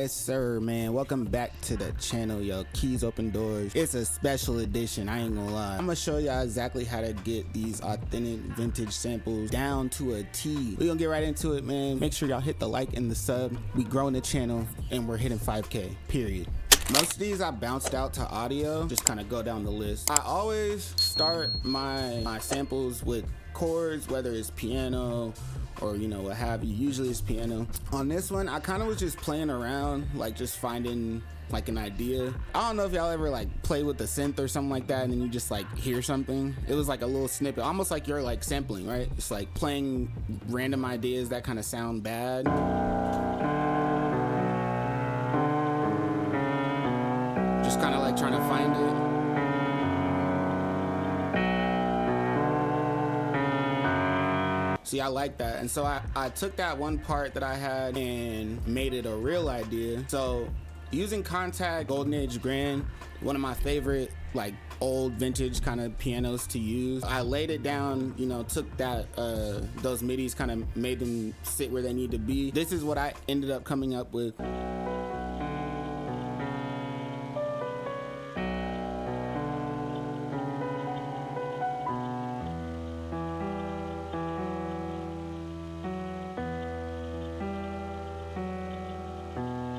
Yes sir, man. Welcome back to the channel, yo. Keys Open Doors. It's a special edition, I ain't gonna lie. I'm gonna show y'all exactly how to get these authentic vintage samples down to a T. We gonna get right into it, man. Make sure y'all hit the like and the sub. We growing the channel and we're hitting 5K, period. Most of these I bounced out to audio, just kind of go down the list. I always start my samples with chords, whether it's piano or you know what have you. Usually it's piano. On this one I kind of was just playing around, like just finding like an idea. I don't know if y'all ever like play with the synth or something like that and then you just like hear something. It was like a little snippet, almost like you're like sampling, right? It's like playing random ideas that kind of sound bad. Just kind of like trying to find it. See, I like that. And so I took that one part that I had and made it a real idea. So using Contact Golden Age Grand, one of my favorite like old vintage kind of pianos to use, I laid it down, you know, took that those midis, kind of made them sit where they need to be. This is what I ended up coming up with.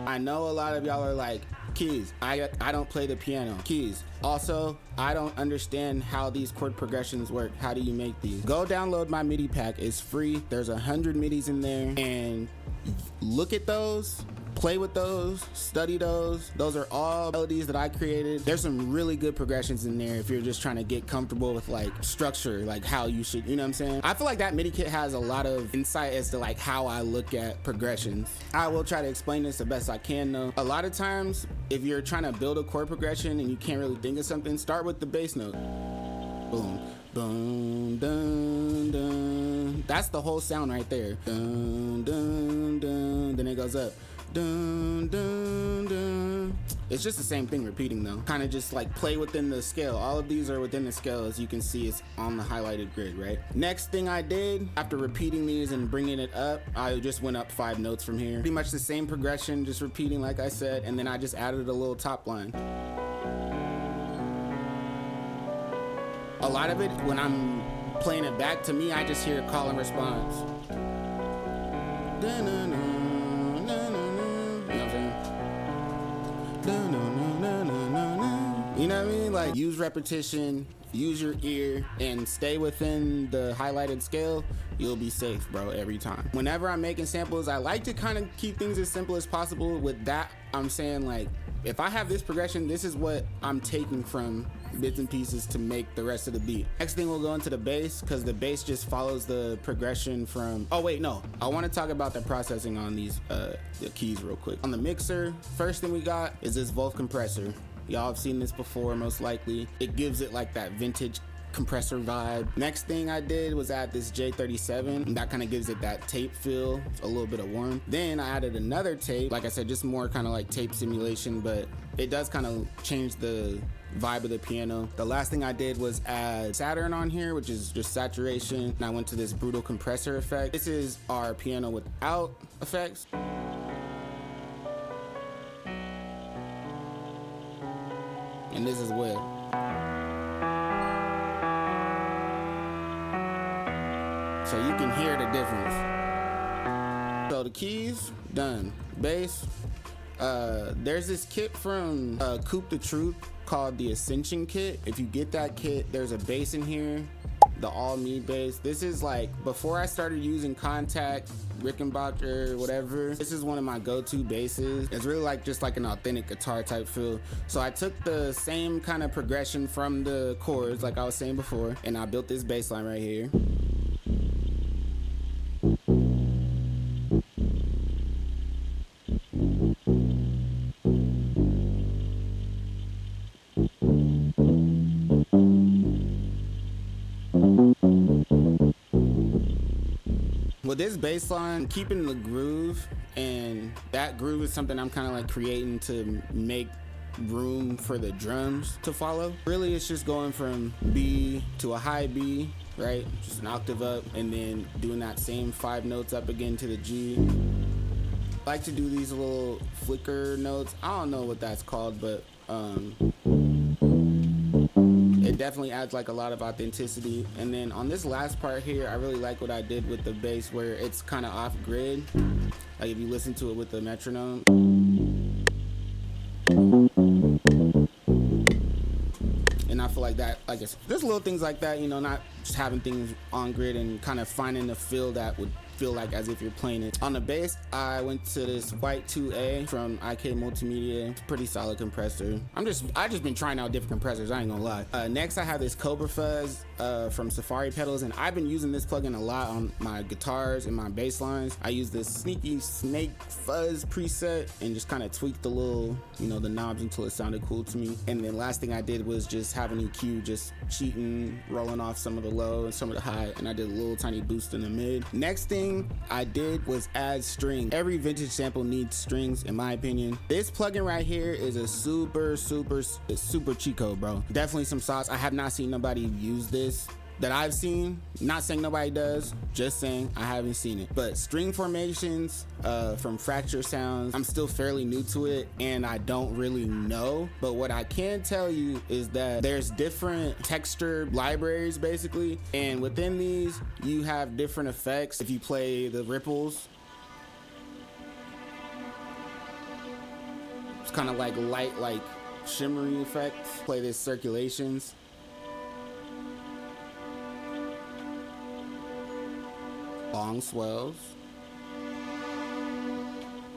I know a lot of y'all are like, Keys, I don't play the piano. Keys, also, I don't understand how these chord progressions work. How do you make these? Go download my MIDI pack. It's free. There's 100 MIDIs in there, and look at those, play with those, study those. Those are all melodies that I created. There's some really good progressions in there if you're just trying to get comfortable with like structure, like how you should, you know what I'm saying? I feel like that MIDI kit has a lot of insight as to like how I look at progressions. I will try to explain this the best I can though. A lot of times, if you're trying to build a chord progression and you can't really think of something, start with the bass note. Boom, boom, dun, dun. That's the whole sound right there. Dun, dun, dun. Then it goes up. Dun, dun, dun. It's just the same thing repeating though. Kind of just like play within the scale. All of these are within the scale. As you can see, it's on the highlighted grid, right? Next thing I did after repeating these and bringing it up, I just went up 5 notes from here. Pretty much the same progression, just repeating like I said, and then I just added a little top line. A lot of it, when I'm playing it back, to me, I just hear call and response. You know what I mean? Like, use repetition, use your ear, and stay within the highlighted scale. You'll be safe, bro, every time. Whenever I'm making samples, I like to kind of keep things as simple as possible. With that, I'm saying like, if I have this progression, this is what I'm taking from bits and pieces to make the rest of the beat. Next thing, we'll go into the bass, because the bass just follows the progression from, oh wait, no. I want to talk about the processing on these the keys real quick. On the mixer, first thing we got is this Wolf compressor. Y'all have seen this before, most likely. It gives it like that vintage compressor vibe. Next thing I did was add this J37, and that kind of gives it that tape feel, a little bit of warmth. Then I added another tape, like I said, just more kind of like tape simulation, but it does kind of change the vibe of the piano. The last thing I did was add Saturn on here, which is just saturation, and I went to this brutal compressor effect. This is our piano without effects. And this is with. So you can hear the difference. So the keys, done. Bass, there's this kit from Coupe de Truth called the Ascension kit. If you get that kit, there's a bass in here, the all me bass. This is like, before I started using Contact, Rickenbacker, whatever, this is one of my go-to basses. It's really like just like an authentic guitar type feel. So I took the same kind of progression from the chords like I was saying before, and I built this bass line right here. With this bass line, keeping the groove, and that groove is something I'm kind of like creating to make room for the drums to follow. Really, it's just going from B to a high B, right? Just an octave up, and then doing that same 5 notes up again to the G. I like to do these little flicker notes. I don't know what that's called, but it definitely adds like a lot of authenticity. And then on this last part here, I really like what I did with the bass where it's kind of off grid. Like if you listen to it with the metronome. And I feel like that, like it's just little things like that, you know, not just having things on grid and kind of finding a feel that would feel like as if you're playing it. On the bass, I went to this white 2A from IK Multimedia. Pretty solid compressor. I just been trying out different compressors, I ain't gonna lie. Next I have this Cobra Fuzz from Safari Pedals, and I've been using this plugin a lot on my guitars and my bass lines. I use this Sneaky Snake Fuzz preset and just kind of tweaked the little, you know, the knobs until it sounded cool to me. And then last thing I did was just have an EQ, just cheating, rolling off some of the low and some of the high, and I did a little tiny boost in the mid. Next thing I did was add strings. Every vintage sample needs strings, in my opinion. This plugin right here is a super cheat code, bro. Definitely some sauce. I have not seen nobody use this that I've seen. Not saying nobody does, just saying I haven't seen it. But string formations from Fracture Sounds, I'm still fairly new to it and I don't really know. But what I can tell you is that there's different texture libraries basically, and within these you have different effects. If you play the ripples, it's kind of like light, like shimmery effects. Play this circulations. Long swells.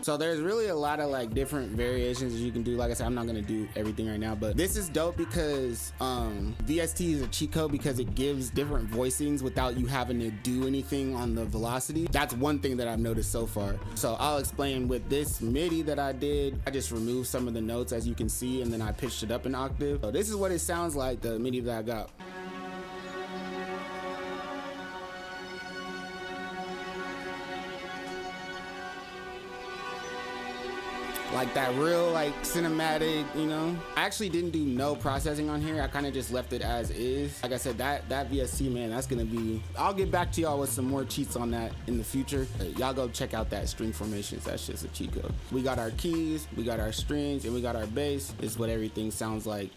So there's really a lot of like different variations you can do. Like I said, I'm not gonna do everything right now, but this is dope because VST is a cheat code because it gives different voicings without you having to do anything on the velocity. That's one thing that I've noticed so far. So I'll explain with this MIDI that I did. I just removed some of the notes as you can see, and then I pitched it up an octave. So this is what it sounds like, the MIDI that I got. Like that real like cinematic, you know. I actually didn't do no processing on here. I kind of just left it as is. Like I said, that VST, man, that's gonna be, I'll get back to y'all with some more cheats on that in the future. Y'all go check out that string formations. That's just a cheat code. We got our keys, we got our strings, and we got our bass. This is what everything sounds like.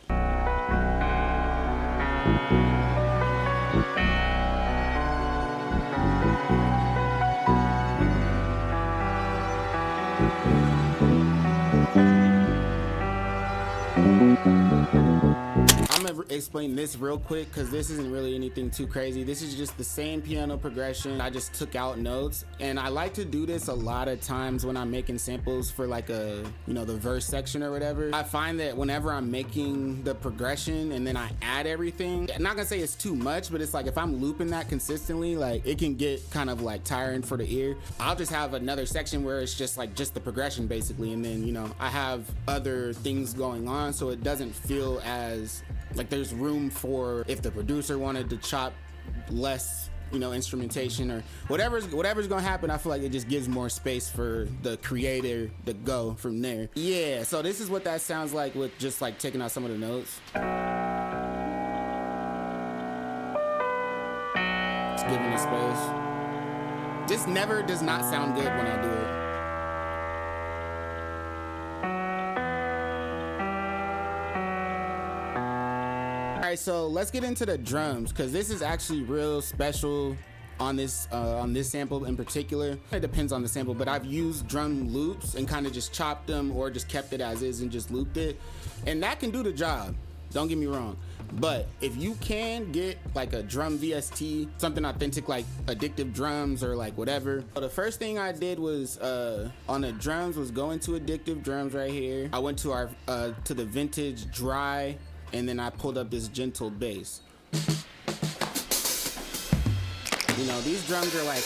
I'm gonna explain this real quick because this isn't really anything too crazy. This is just the same piano progression. I just took out notes, and I like to do this a lot of times when I'm making samples for like a, you know, the verse section or whatever. I find that whenever I'm making the progression and then I add everything, I'm not gonna say it's too much, but it's like if I'm looping that consistently, like it can get kind of like tiring for the ear. I'll just have another section where it's just like just the progression basically, and then, you know, I have other things going on, so it doesn't feel as like there's room for if the producer wanted to chop less, you know, instrumentation or whatever's gonna happen. I feel like it just gives more space for the creator to go from there. Yeah, so this is what that sounds like with just like taking out some of the notes. Just giving it space. This never does not sound good when I do it. Alright, so let's get into the drums because this is actually real special on this sample in particular. It depends on the sample, but I've used drum loops and kind of just chopped them or just kept it as is and just looped it, and that can do the job, don't get me wrong. But if you can get like a drum VST, something authentic like Addictive Drums or like whatever. So the first thing I did was on the drums was go into Addictive Drums right here. I went to our to the vintage dry, and then I pulled up this gentle bass. You know, these drums are like,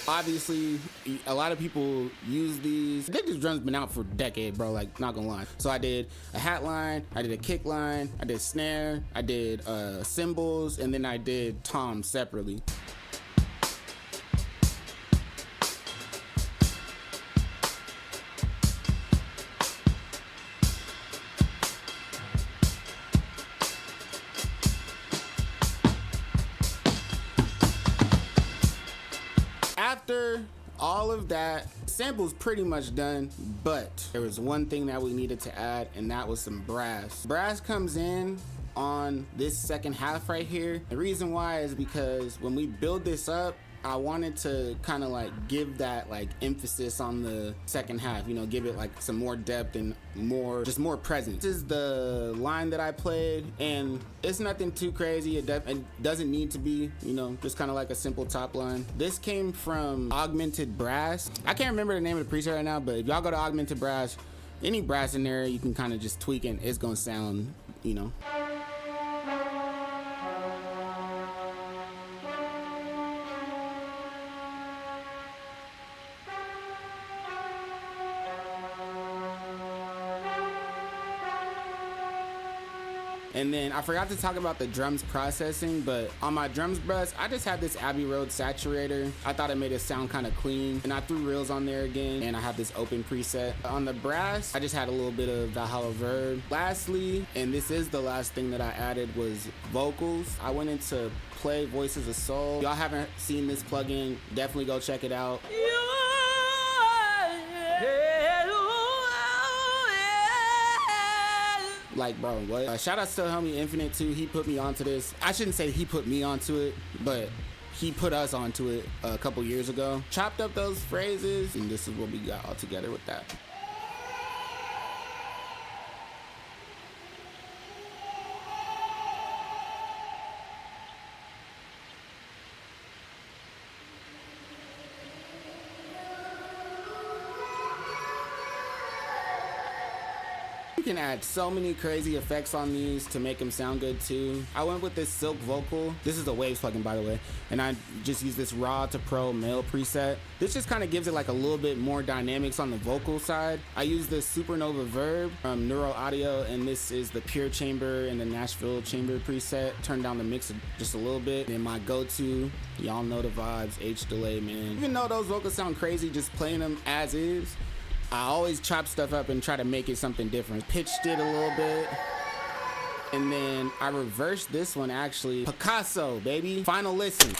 obviously, a lot of people use these. This drum's been out for a decade, bro, like, not gonna lie. So I did a hat line, I did a kick line, I did snare, I did cymbals, and then I did toms separately. After all of that sample's pretty much done, but there was one thing that we needed to add, and that was some brass. Brass comes in on this second half right here. The reason why is because when we build this up, I wanted to kind of like give that like emphasis on the second half, you know, give it like some more depth and more, just more presence. This is the line that I played, and it's nothing too crazy. It doesn't need to be, you know, just kind of like a simple top line. This came from Augmented Brass. I can't remember the name of the preset right now, but if y'all go to Augmented Brass, any brass in there, you can kind of just tweak it. It's gonna sound, you know. And then I forgot to talk about the drums processing, but on my drums bus, I just had this Abbey Road saturator. I thought it made it sound kind of clean, and I threw reels on there again, and I have this open preset. On the brass, I just had a little bit of Valhalla Verb. Lastly, and this is the last thing that I added, was vocals. I went into Play Voices of Soul. Y'all haven't seen this plugin, definitely go check it out. Like, bro, what? Shout out to homie Infinite too. He put me onto this. I shouldn't say he put me onto it, but he put us onto it a couple years ago. Chopped up those phrases, and this is what we got all together with that. You can add so many crazy effects on these to make them sound good too. I went with this Silk Vocal. This is a Waves plugin, by the way, and I just used this Raw to Pro male preset. This just kind of gives it like a little bit more dynamics on the vocal side. I use this Supernova Verb from Neuro Audio, and this is the Pure Chamber and the Nashville Chamber preset. Turn down the mix just a little bit. And my go-to, y'all know the vibes, H delay, man. Even though those vocals sound crazy, just playing them as is, I always chop stuff up and try to make it something different. Pitched it a little bit. And then I reversed this one actually. Picasso, baby. Final listen.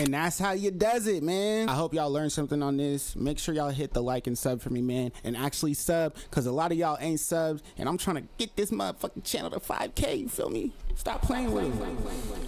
And that's how you does it, man. I hope y'all learned something on this. Make sure y'all hit the like and sub for me, man. And actually sub, because a lot of y'all ain't subbed. And I'm trying to get this motherfucking channel to 5K, you feel me? Stop playing with it.